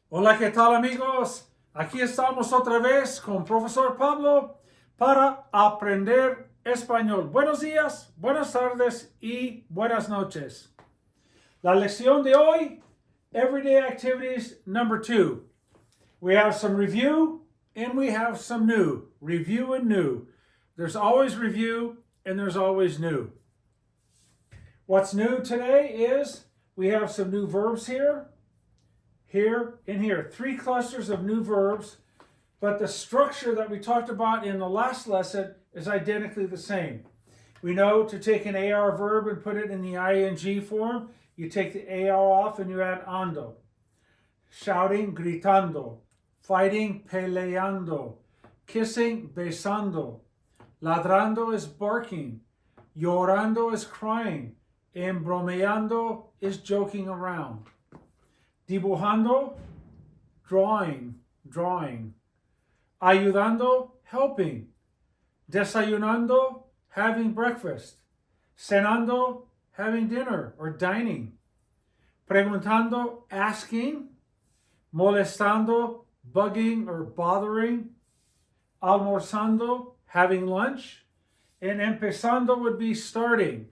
Hola, ¿qué tal amigos? Aquí estamos otra vez con Profesor Pablo para aprender español. Buenos días, buenas tardes y buenas noches. La lección de hoy, Everyday Activities number 2. We have some review and we have some new. Review and new. There's always review and there's always new. What's new today is we have some new verbs here, and here. 3 clusters of new verbs, but the structure that we talked about in the last lesson is identically the same. We know to take an AR verb and put it in the ing form, you take the AR off and you add ando. Shouting, gritando. Fighting, peleando. Kissing, besando. Ladrando is barking. Llorando is crying. And bromeando is joking around. Dibujando, drawing. Ayudando, helping. Desayunando, having breakfast. Cenando, having dinner or dining. Preguntando, asking. Molestando, bugging or bothering. Almorzando, having lunch. And empezando would be starting.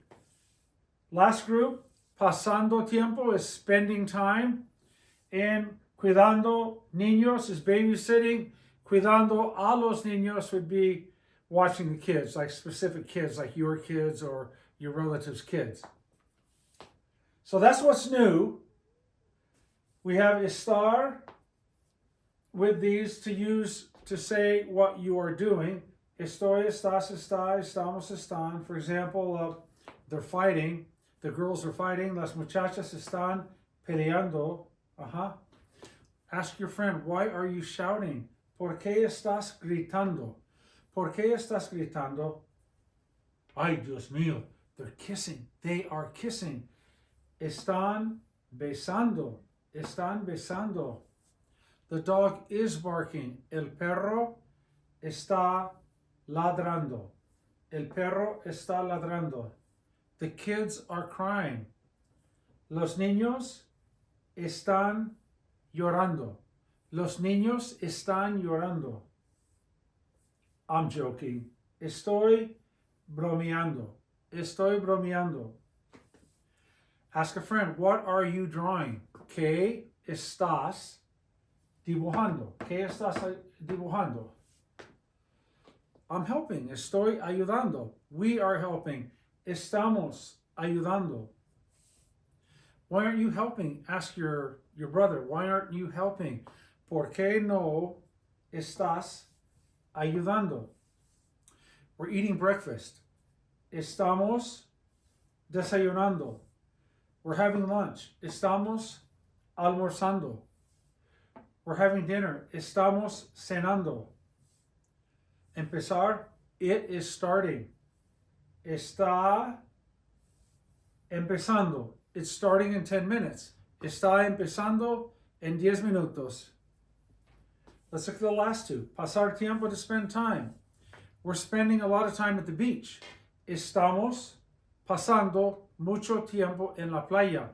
Last group, pasando tiempo is spending time. And cuidando niños is babysitting. Cuidando a los niños would be watching the kids, like specific kids, like your kids or your relatives' kids. So that's what's new. We have estar with these to use to say what you are doing. Estoy, estás, está, estamos, están. For example, they're fighting. The girls are fighting. Las muchachas están peleando. Ask your friend, why are you shouting? ¿Por qué estás gritando? ¿Por qué estás gritando? Ay, Dios mío, they're kissing. They are kissing. Están besando. Están besando. The dog is barking. El perro está ladrando. El perro está ladrando. The kids are crying. Los niños están llorando. Los niños están llorando. I'm joking. Estoy bromeando. Estoy bromeando. Ask a friend, what are you drawing? ¿Qué estás dibujando? ¿Qué estás dibujando? I'm helping. Estoy ayudando. We are helping. Estamos ayudando. Why aren't you helping? Ask your brother. Why aren't you helping? ¿Por qué no estás ayudando? We're eating breakfast. Estamos desayunando. We're having lunch. Estamos almorzando. We're having dinner. Estamos cenando. Empezar. It is starting. Está empezando. It's starting in 10 minutes. Está empezando en 10 minutos. Let's look at the last two. Pasar tiempo, to spend time. We're spending a lot of time at the beach. Estamos pasando mucho tiempo en la playa.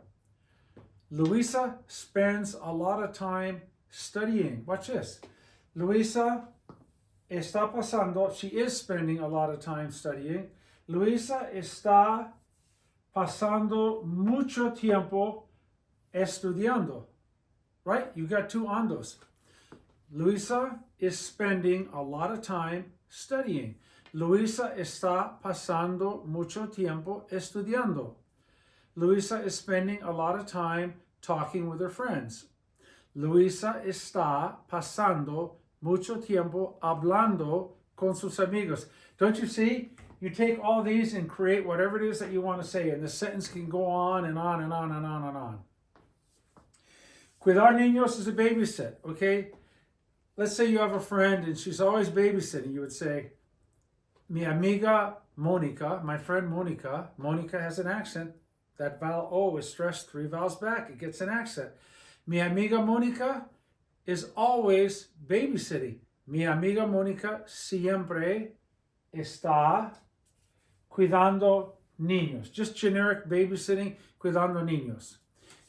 Luisa spends a lot of time studying. Watch this. Luisa está pasando, she is spending a lot of time studying. Luisa está pasando mucho tiempo estudiando. Right? You got 2 andos. Luisa is spending a lot of time studying. Luisa está pasando mucho tiempo estudiando. Luisa is spending a lot of time talking with her friends. Luisa está pasando mucho tiempo hablando con sus amigos. Don't you see? You take all these and create whatever it is that you want to say, and the sentence can go on and on and on and on and on. Cuidar niños is a babysit, okay? Let's say you have a friend and she's always babysitting. You would say, mi amiga Monica, my friend Monica. Monica has an accent. That vowel O is stressed 3 vowels back. It gets an accent. Mi amiga Monica is always babysitting. Mi amiga Monica siempre está cuidando niños. Just generic babysitting, cuidando niños.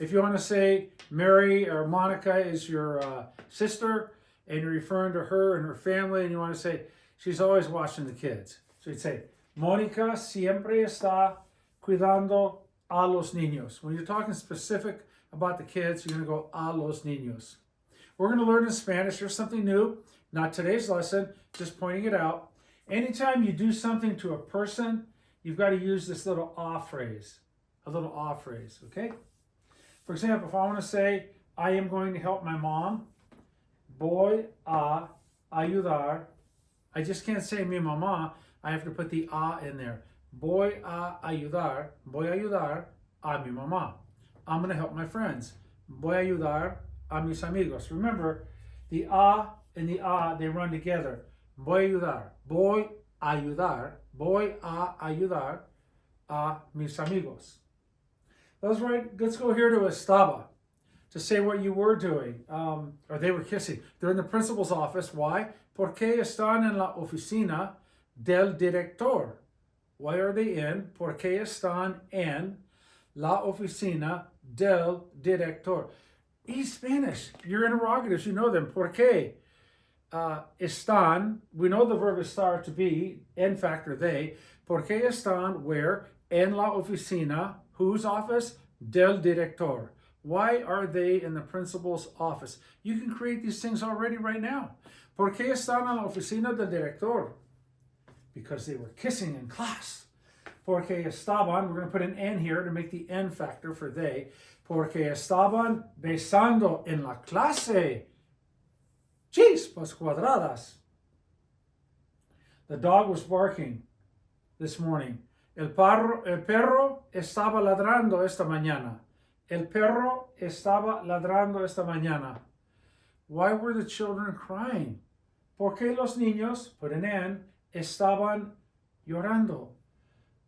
If you want to say Mary or Monica is your sister, and you're referring to her and her family, and you want to say she's always watching the kids. So you'd say, Mónica siempre está cuidando a los niños. When you're talking specific about the kids, you're going to go a los niños. We're going to learn in Spanish. There's something new, not today's lesson, just pointing it out. Anytime you do something to a person, you've got to use this little a phrase, okay? For example, if I want to say, I am going to help my mom, voy a ayudar. I just can't say mi mamá. I have to put the a in there. Voy a ayudar a mi mamá. I'm going to help my friends. Voy a ayudar a mis amigos. Remember, the a and the a, they run together. Voy a ayudar a mis amigos. That's right. Let's go here to estaba to say what you were doing, or they were kissing. They're in the principal's office. Why? Porque están en la oficina del director. Why are they in? Porque están en la oficina del director. He's Spanish. Your interrogatives, you know them. Porque están, we know the verb estar to be, en factor they. Porque están where? En la oficina. Whose office? Del director. Why are they in the principal's office? You can create these things already right now. ¿Por qué están en la oficina del director? Because they were kissing in class. Porque estaban, we're going to put an N here to make the N factor for they. Porque estaban besando en la clase. Chispas cuadradas. The dog was barking this morning. El perro estaba ladrando esta mañana. El perro estaba ladrando esta mañana. Why were the children crying? ¿Por qué los niños, put an N, estaban llorando?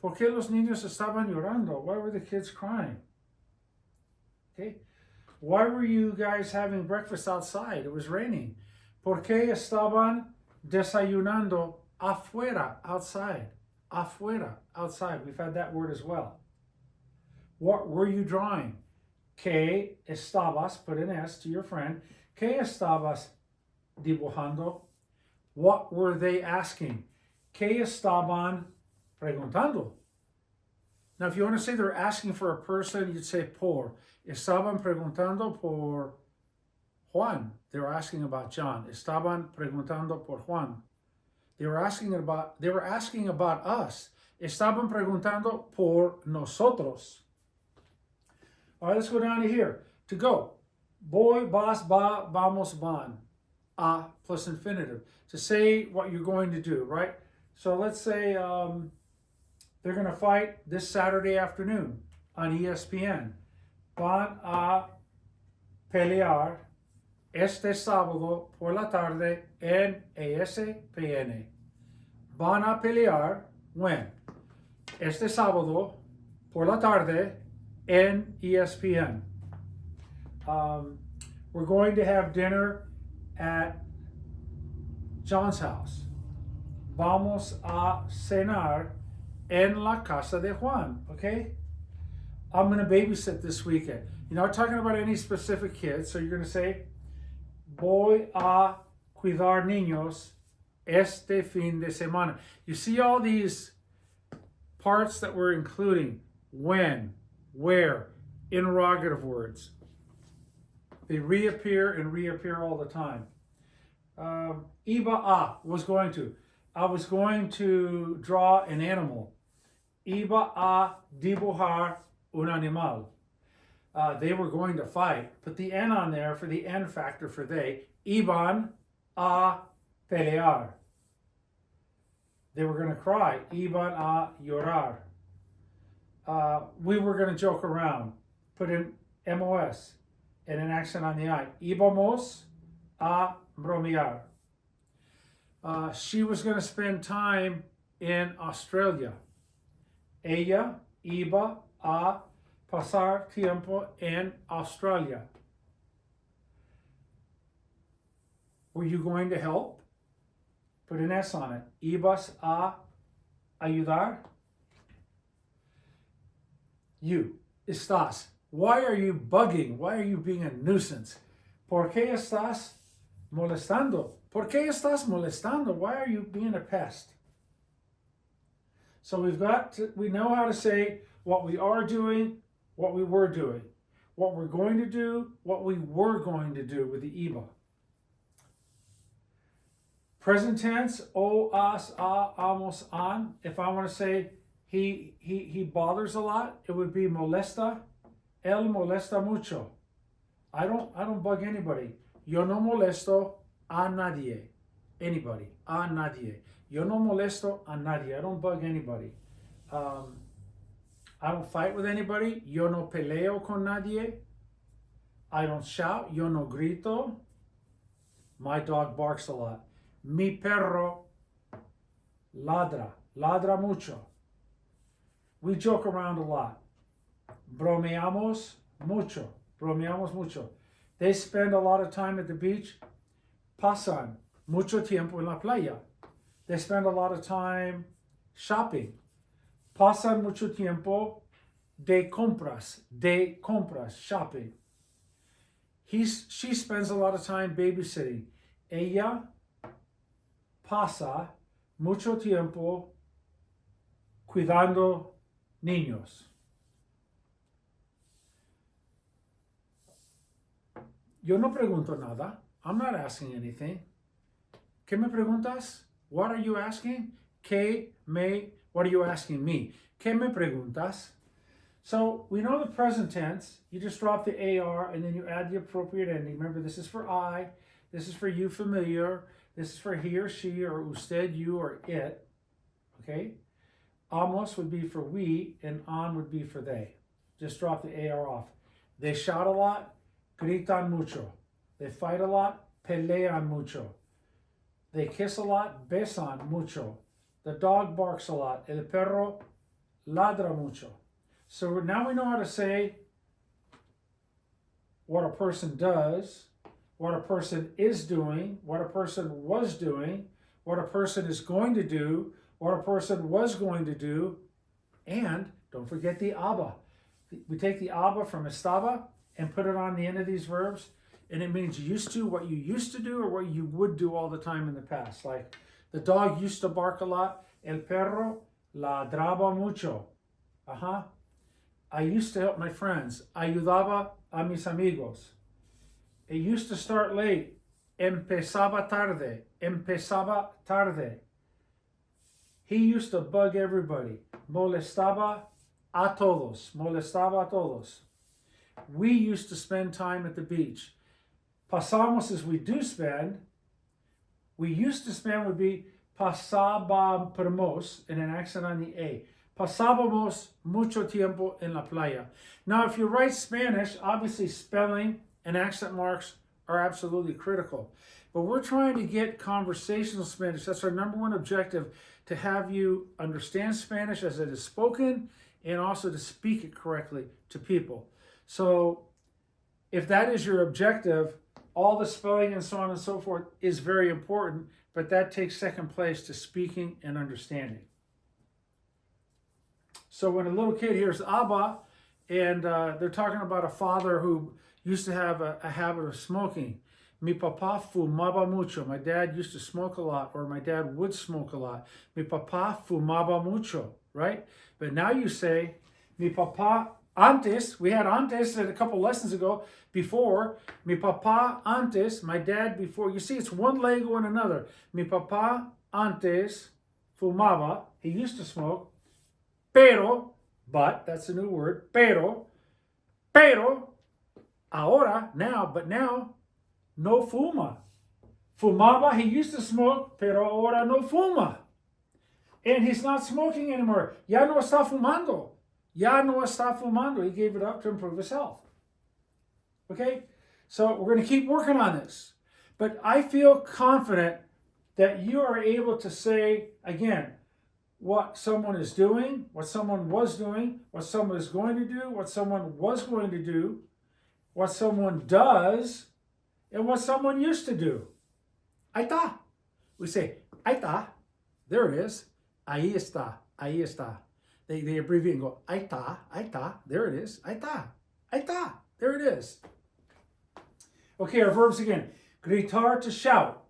¿Por qué los niños estaban llorando? Why were the kids crying? Okay. Why were you guys having breakfast outside? It was raining. ¿Por qué estaban desayunando afuera, outside? Afuera, outside. We've had that word as well. What were you drawing? ¿Qué estabas? Put an S to your friend. ¿Qué estabas dibujando? What were they asking? ¿Qué estaban preguntando? Now, if you want to say they're asking for a person, you'd say por. Estaban preguntando por Juan. They were asking about John. Estaban preguntando por Juan. They were asking about us. Estaban preguntando por nosotros. All right, let's go down to here. To go. Voy, vas, va, vamos, van. A plus infinitive. To say what you're going to do, right? So let's say they're going to fight this Saturday afternoon on ESPN. Van a pelear este sábado por la tarde en ESPN. Van a pelear when? Este sábado por la tarde en ESPN. We're going to have dinner at John's house. Vamos a cenar en la casa de Juan, okay? I'm going to babysit this weekend. You're not talking about any specific kids, so you're going to say, voy a cuidar niños este fin de semana. You see all these parts that we're including? When, where, interrogative words. They reappear and reappear all the time. Iba a was going to. I was going to draw an animal. Iba a dibujar un animal. They were going to fight. Put the N on there for the N factor for they. Iban a pelear. They were going to cry. Iban a llorar. We were going to joke around. Put in MOS and an accent on the I. Íbamos a bromear. She was going to spend time in Australia. Ella iba a pasar tiempo en Australia. Were you going to help? Put an S on it. Ibas a ayudar. You. Estás. Why are you bugging? Why are you being a nuisance? ¿Por qué estás molestando? ¿Por qué estás molestando? Why are you being a pest? So we know how to say what we are doing, what we were doing, what we're going to do, what we were going to do with the iba. Present tense, o, as, a, amos, an. If I want to say he bothers a lot, it would be molesta. Él molesta mucho. I don't bug anybody. Yo no molesto a nadie. Anybody. A nadie. Yo no molesto a nadie. I don't bug anybody. I don't fight with anybody. Yo no peleo con nadie. I don't shout. Yo no grito. My dog barks a lot. Mi perro ladra. Ladra mucho. We joke around a lot. Bromeamos mucho. Bromeamos mucho. They spend a lot of time at the beach. Pasan mucho tiempo en la playa. They spend a lot of time shopping. Pasan mucho tiempo de compras, shopping. She spends a lot of time babysitting. Ella pasa mucho tiempo cuidando niños. Yo no pregunto nada. I'm not asking anything. ¿Qué me preguntas? What are you asking? What are you asking me? ¿Qué me preguntas? So we know the present tense. You just drop the AR and then you add the appropriate ending. Remember, this is for I. This is for you, familiar. This is for he or she or usted, you or it. Okay? Amos would be for we and an would be for they. Just drop the AR off. They shout a lot. Gritan mucho. They fight a lot. Pelean mucho. They kiss a lot. Besan mucho. The dog barks a lot. El perro ladra mucho. So now we know how to say what a person does, what a person is doing, what a person was doing, what a person is going to do, what a person was going to do, and don't forget the aba. We take the aba from estaba and put it on the end of these verbs, and it means used to, what you used to do or what you would do all the time in the past. Like the dog used to bark a lot. El perro ladraba mucho. I used to help my friends. Ayudaba a mis amigos. It used to start late. Empezaba tarde. Empezaba tarde. He used to bug everybody. Molestaba a todos. Molestaba a todos. We used to spend time at the beach. Pasamos is we do spend. We used to spend would be pasábamos, and an accent on the A. Pasábamos mucho tiempo en la playa. Now, if you write Spanish, obviously spelling and accent marks are absolutely critical. But we're trying to get conversational Spanish. That's our number one objective, to have you understand Spanish as it is spoken and also to speak it correctly to people. So if that is your objective, all the spelling and so on and so forth is very important, but that takes second place to speaking and understanding. So when a little kid hears Abba, and they're talking about a father who used to have a habit of smoking. Mi papá fumaba mucho. My dad used to smoke a lot, or my dad would smoke a lot. Mi papá fumaba mucho, right? But now you say, mi papá antes, we had antes a couple lessons ago, before. Mi papá antes, my dad before. You see, it's one Lego and another. Mi papá antes fumaba, he used to smoke. Pero, but, that's a new word, pero, ahora, now, but now, no fuma. Fumaba, he used to smoke, pero ahora no fuma. And he's not smoking anymore. Ya no está fumando. Ya no está fumando. He gave it up to improve his health. Okay? So we're going to keep working on this. But I feel confident that you are able to say, again, what someone is doing, what someone was doing, what someone is going to do, what someone was going to do, what someone does, and what someone used to do. Ahí está. We say, ahí está. There it is. Ahí está. Ahí está. They abbreviate and go, ahí está. Ahí está. There it is. Ahí está. Ahí está. There it is. Okay, our verbs again. Gritar, to shout.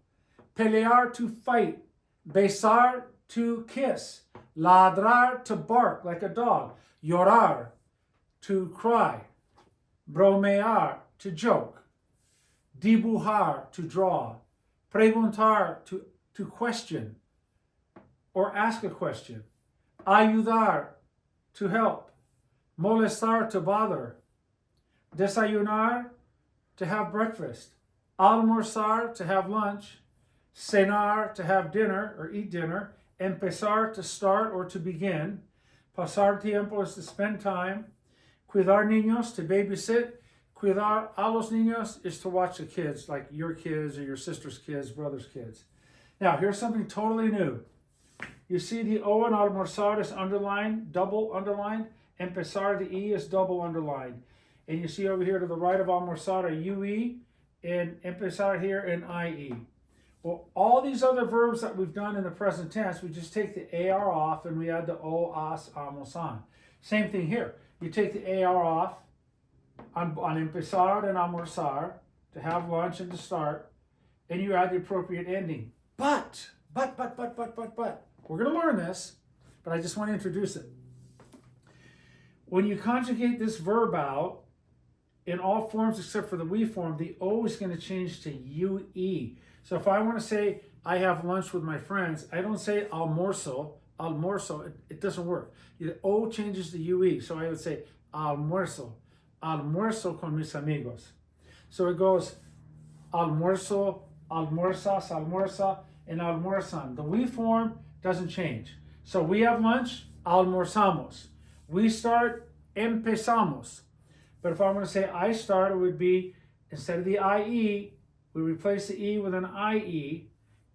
Pelear, to fight. Besar, to kiss. Ladrar, to bark like a dog. Llorar, to cry. Bromear, to joke. Dibujar, to draw. Preguntar, to question or ask a question. Ayudar, to help. Molestar, to bother. Desayunar, to have breakfast. Almorzar, to have lunch. Cenar, to have dinner or eat dinner. Empezar, to start or to begin. Pasar tiempo is to spend time. Cuidar niños, to babysit. Cuidar a los niños is to watch the kids, like your kids or your sister's kids, brother's kids. Now, here's something totally new. You see the O in almorzar is underlined, double underlined. Empezar, the E is double underlined. And you see over here to the right of almorzar a UE and empezar here an IE. Well, all these other verbs that we've done in the present tense, we just take the AR off and we add the O, as, almorzan. Same thing here. You take the AR off on empezar and almorzar, to have lunch and to start, and you add the appropriate ending. But. We're going to learn this, but I just want to introduce it. When you conjugate this verb out, in all forms except for the we form, the O is going to change to UE. So if I want to say, I have lunch with my friends, I don't say almuerzo. It doesn't work. The O changes to UE. So I would say almuerzo con mis amigos. So it goes almuerzo, almuerzas, almuerza, and almuerzan. The we form doesn't change. So we have lunch, almorzamos. We start, empezamos. But if I want to say I start, it would be, instead of the IE, we replace the E with an IE,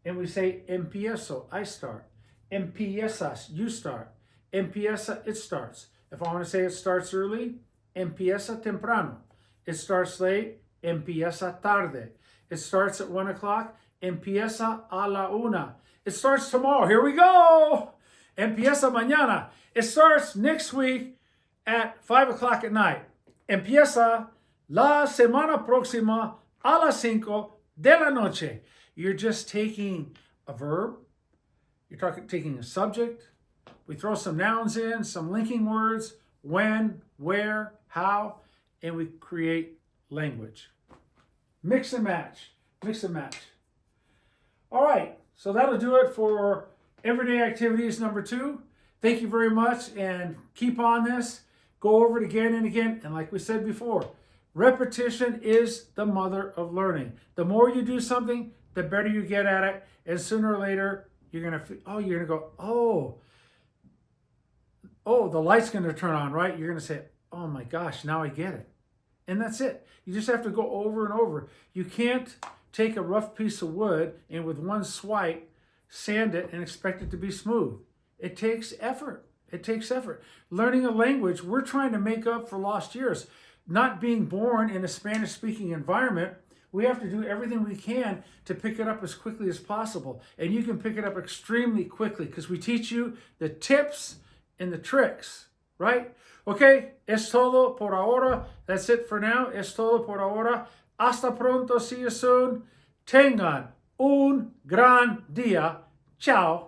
and we say empiezo, I start. Empiezas, you start. Empieza, it starts. If I want to say it starts early, empieza temprano. It starts late, empieza tarde. It starts at 1 o'clock, empieza a la una. It starts tomorrow. Here we go. Empieza mañana. It starts next week at 5 o'clock at night. Empieza la semana próxima a las 5 de la noche. You're just taking a verb. You're taking a subject. We throw some nouns in, some linking words, when, where, how, and we create language. Mix and match. Mix and match. All right, so that'll do it for everyday activities number 2. Thank you very much, and keep on this. Go over it again and again. And like we said before, repetition is the mother of learning. The more you do something, the better you get at it. And sooner or later, you're going to go, the light's going to turn on, right? You're going to say, oh my gosh, now I get it. And that's it. You just have to go over and over. You can't take a rough piece of wood and with one swipe, sand it and expect it to be smooth. It takes effort. It takes effort. Learning a language, we're trying to make up for lost years. Not being born in a Spanish-speaking environment, we have to do everything we can to pick it up as quickly as possible. And you can pick it up extremely quickly because we teach you the tips and the tricks, right? Okay, es todo por ahora. That's it for now. Es todo por ahora. Hasta pronto. See you soon. Tengan un gran día. Ciao.